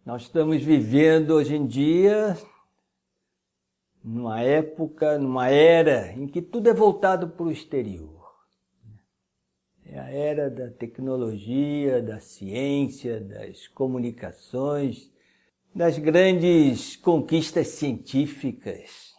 Nós estamos vivendo hoje em dia numa época, numa era em que tudo é voltado para o exterior. É a era da tecnologia, da ciência, das comunicações, das grandes conquistas científicas.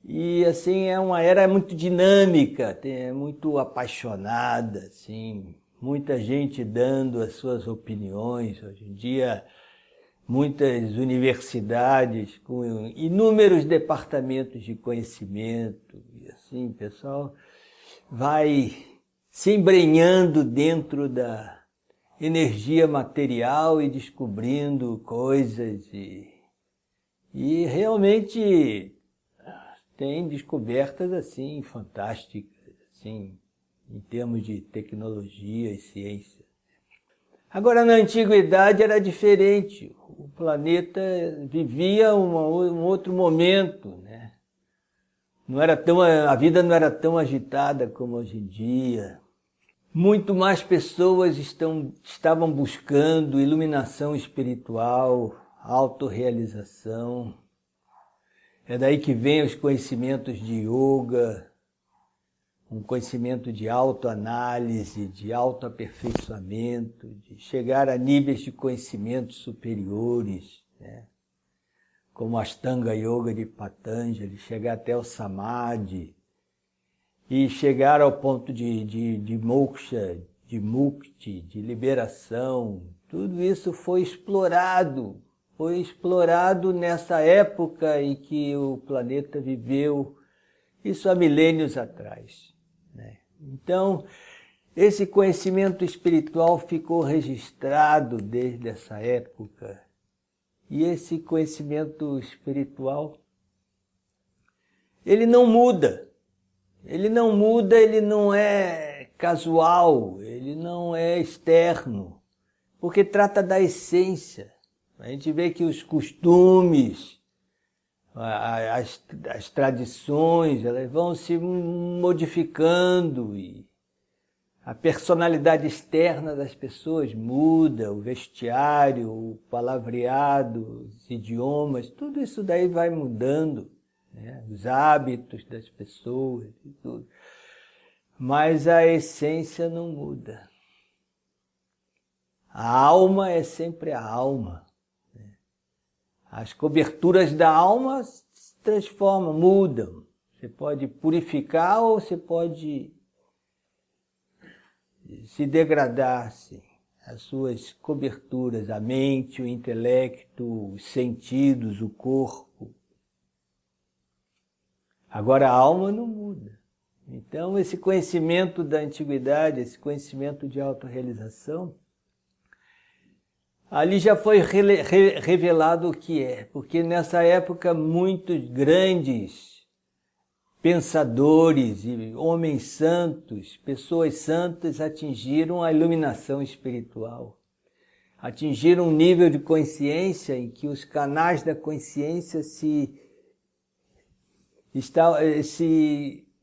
E assim, é uma era muito dinâmica, muito apaixonada, assim, muita gente dando as suas opiniões. Hoje em dia, muitas universidades com inúmeros departamentos de conhecimento, e assim, o pessoal vai se embrenhando dentro da energia material e descobrindo coisas e realmente tem descobertas assim fantásticas, assim, em termos de tecnologia e ciência. Agora, na antiguidade era diferente. O planeta vivia um outro momento, né? A vida não era tão agitada como hoje em dia. Muito mais pessoas estavam buscando iluminação espiritual, autorrealização. É daí que vem os conhecimentos de yoga, um conhecimento de autoanálise, de autoaperfeiçoamento, de chegar a níveis de conhecimento superiores, né? Como a Ashtanga Yoga de Patanjali, chegar até o Samadhi e chegar ao ponto de moksha, de mukti, de liberação. Tudo isso foi explorado nessa época em que o planeta viveu, isso há milênios atrás. Então, esse conhecimento espiritual ficou registrado desde essa época. E esse conhecimento espiritual, ele não muda. Ele não é casual, ele não é externo, porque trata da essência. A gente vê que os costumes, as tradições, elas vão se modificando e a personalidade externa das pessoas muda, o vestiário, o palavreado, os idiomas, tudo isso daí vai mudando, né? Os hábitos das pessoas e tudo. Mas a essência não muda. A alma é sempre a alma. As coberturas da alma se transformam, mudam. Você pode purificar ou você pode se degradar, sim. As suas coberturas, a mente, o intelecto, os sentidos, o corpo. Agora a alma não muda. Então esse conhecimento da antiguidade, esse conhecimento de autorrealização, ali já foi revelado o que é, porque nessa época muitos grandes pensadores e homens santos, pessoas santas, atingiram a iluminação espiritual. Atingiram um nível de consciência em que os canais da consciência se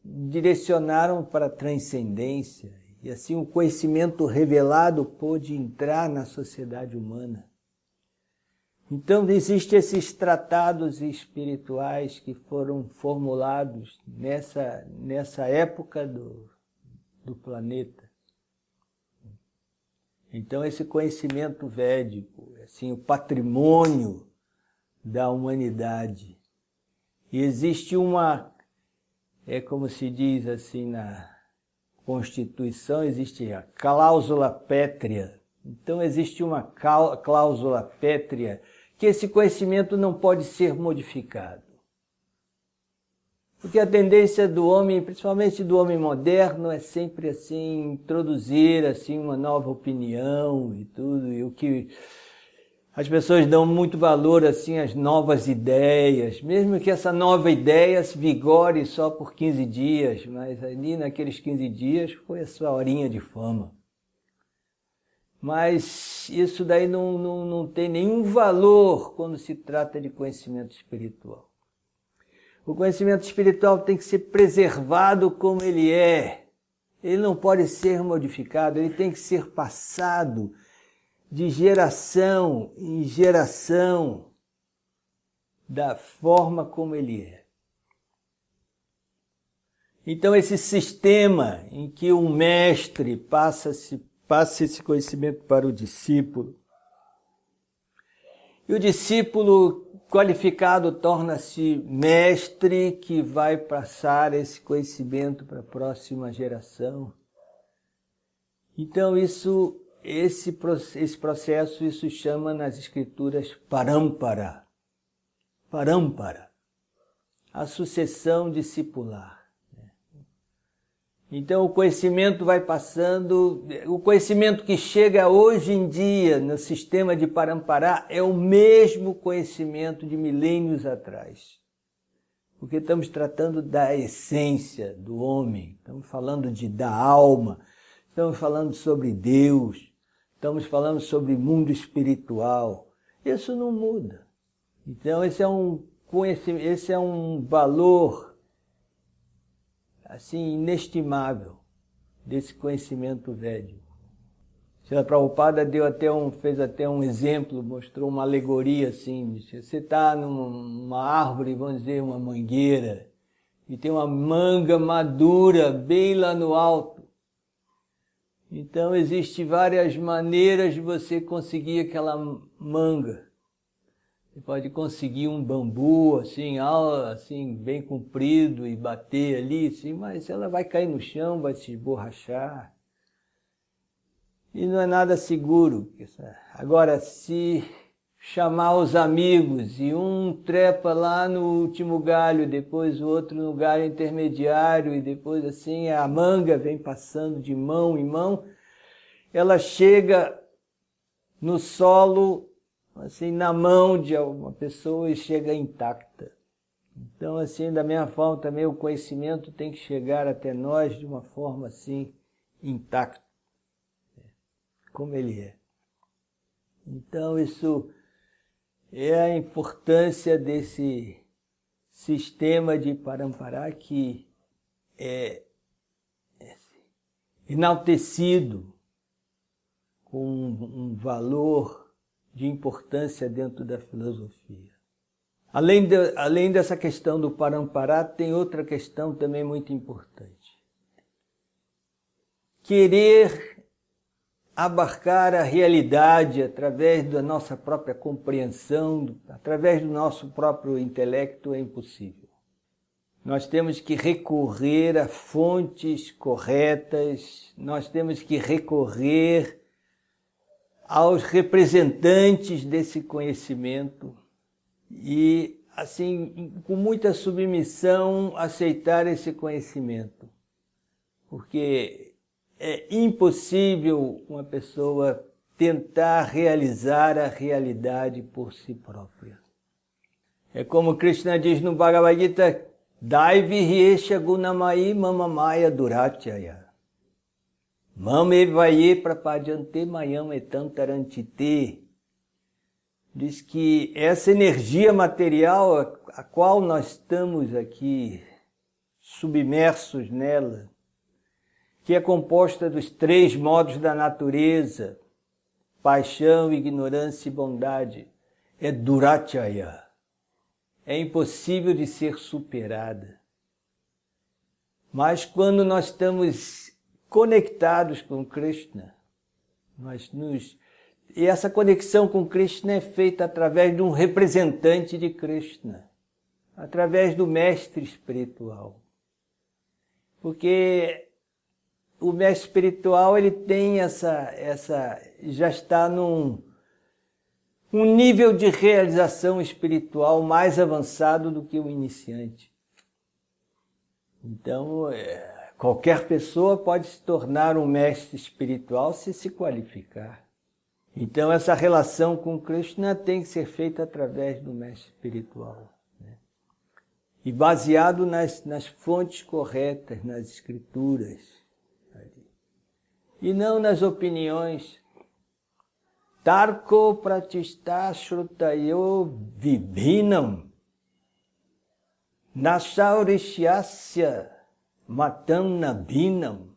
direcionaram para a transcendência. E assim o conhecimento revelado pôde entrar na sociedade humana. Então existem esses tratados espirituais que foram formulados nessa época do planeta. Então esse conhecimento védico, assim, o patrimônio da humanidade. E existe como se diz assim na Constituição, existe a cláusula pétrea. Então existe uma cláusula pétrea que esse conhecimento não pode ser modificado. Porque a tendência do homem, principalmente do homem moderno, é sempre assim introduzir assim uma nova opinião e tudo, e o que as pessoas dão muito valor assim às novas ideias, mesmo que essa nova ideia se vigore só por 15 dias, mas ali naqueles 15 dias foi a sua horinha de fama. Mas isso daí não tem nenhum valor quando se trata de conhecimento espiritual. O conhecimento espiritual tem que ser preservado como ele é. Ele não pode ser modificado, ele tem que ser passado de geração em geração da forma como ele é. Então esse sistema em que o mestre passa esse conhecimento para o discípulo, e o discípulo qualificado torna-se mestre que vai passar esse conhecimento para a próxima geração. Então esse processo, isso chama nas escrituras parampara. Parampara, a sucessão discipular. Então o conhecimento vai passando, o conhecimento que chega hoje em dia no sistema de Parampara é o mesmo conhecimento de milênios atrás. Porque estamos tratando da essência do homem, estamos falando da alma, estamos falando sobre Deus, estamos falando sobre mundo espiritual. Isso não muda. Então esse é um valor assim, inestimável desse conhecimento védico. Srila Prabhupada fez até um exemplo, mostrou uma alegoria assim, você está numa árvore, vamos dizer, uma mangueira, e tem uma manga madura bem lá no alto. Então existem várias maneiras de você conseguir aquela manga. Você pode conseguir um bambu assim bem comprido e bater ali, assim, mas ela vai cair no chão, vai se esborrachar. E não é nada seguro. Agora, se chamar os amigos e um trepa lá no último galho, depois o outro no galho intermediário, e depois assim a manga vem passando de mão em mão, ela chega no solo, assim, na mão de alguma pessoa e chega intacta. Então, assim, da mesma forma também o conhecimento tem que chegar até nós de uma forma assim, intacta, como ele é. Então, isso é a importância desse sistema de Parampara que é enaltecido com um valor de importância dentro da filosofia. Além dessa questão do Parampara, tem outra questão também muito importante. Querer abarcar a realidade através da nossa própria compreensão, através do nosso próprio intelecto é impossível. Nós temos que recorrer a fontes corretas, nós temos que recorrer aos representantes desse conhecimento e, assim, com muita submissão, aceitar esse conhecimento. Porque é impossível uma pessoa tentar realizar a realidade por si própria. É como Krishna diz no Bhagavad Gita, Daivi Hiesha Gunamai Mamamaya Durachaya. Mamevaye prapadyante mayam etam tarantite. Diz que essa energia material a qual nós estamos aqui submersos nela, que é composta dos 3 modos da natureza, paixão, ignorância e bondade, é durachaya. É impossível de ser superada. Mas quando nós estamos conectados com Krishna, e essa conexão com Krishna é feita através de um representante de Krishna, através do mestre espiritual. Porque o mestre espiritual, ele tem já está num nível de realização espiritual mais avançado do que o iniciante. Então, qualquer pessoa pode se tornar um mestre espiritual se qualificar. Então, essa relação com Krishna tem que ser feita através do mestre espiritual, né? E baseado nas fontes corretas, nas escrituras. E não nas opiniões. Tarko pratishta shrutayo vibhinam nasaurishyasya matam nabhinam.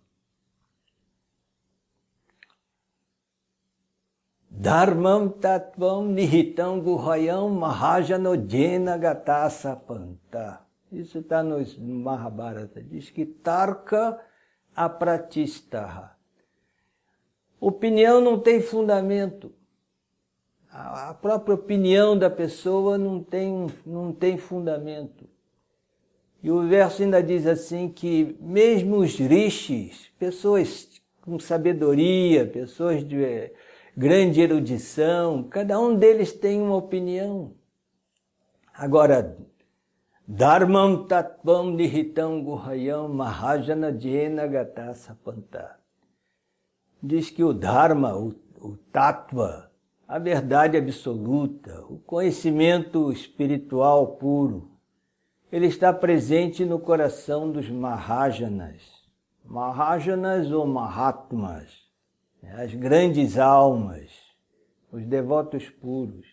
Dharmam Tattvam Nihitam Guhayam Mahajanojena Gatasa Panta. Isso está no Mahabharata. Diz que Tarka Apratistaha. Opinião não tem fundamento. A própria opinião da pessoa não tem fundamento. E o verso ainda diz assim que mesmo os rishis, pessoas com sabedoria, pessoas de grande erudição, cada um deles tem uma opinião. Agora, Dharmam Tattvam Nihitam Guhayam Mahajanojena Gatasa Panta. Diz que o Dharma, o Tattva, a verdade absoluta, o conhecimento espiritual puro, ele está presente no coração dos Mahajanas. Mahajanas ou Mahatmas, as grandes almas, os devotos puros.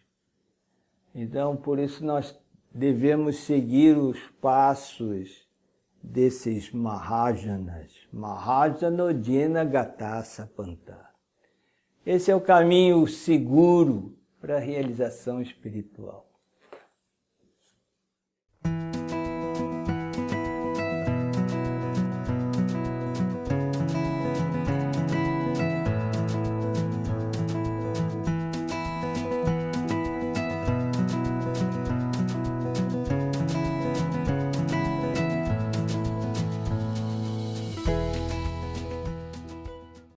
Então, por isso nós devemos seguir os passos desses Mahajanas. Mahajanojena Gatasa Panta. Esse é o caminho seguro para a realização espiritual.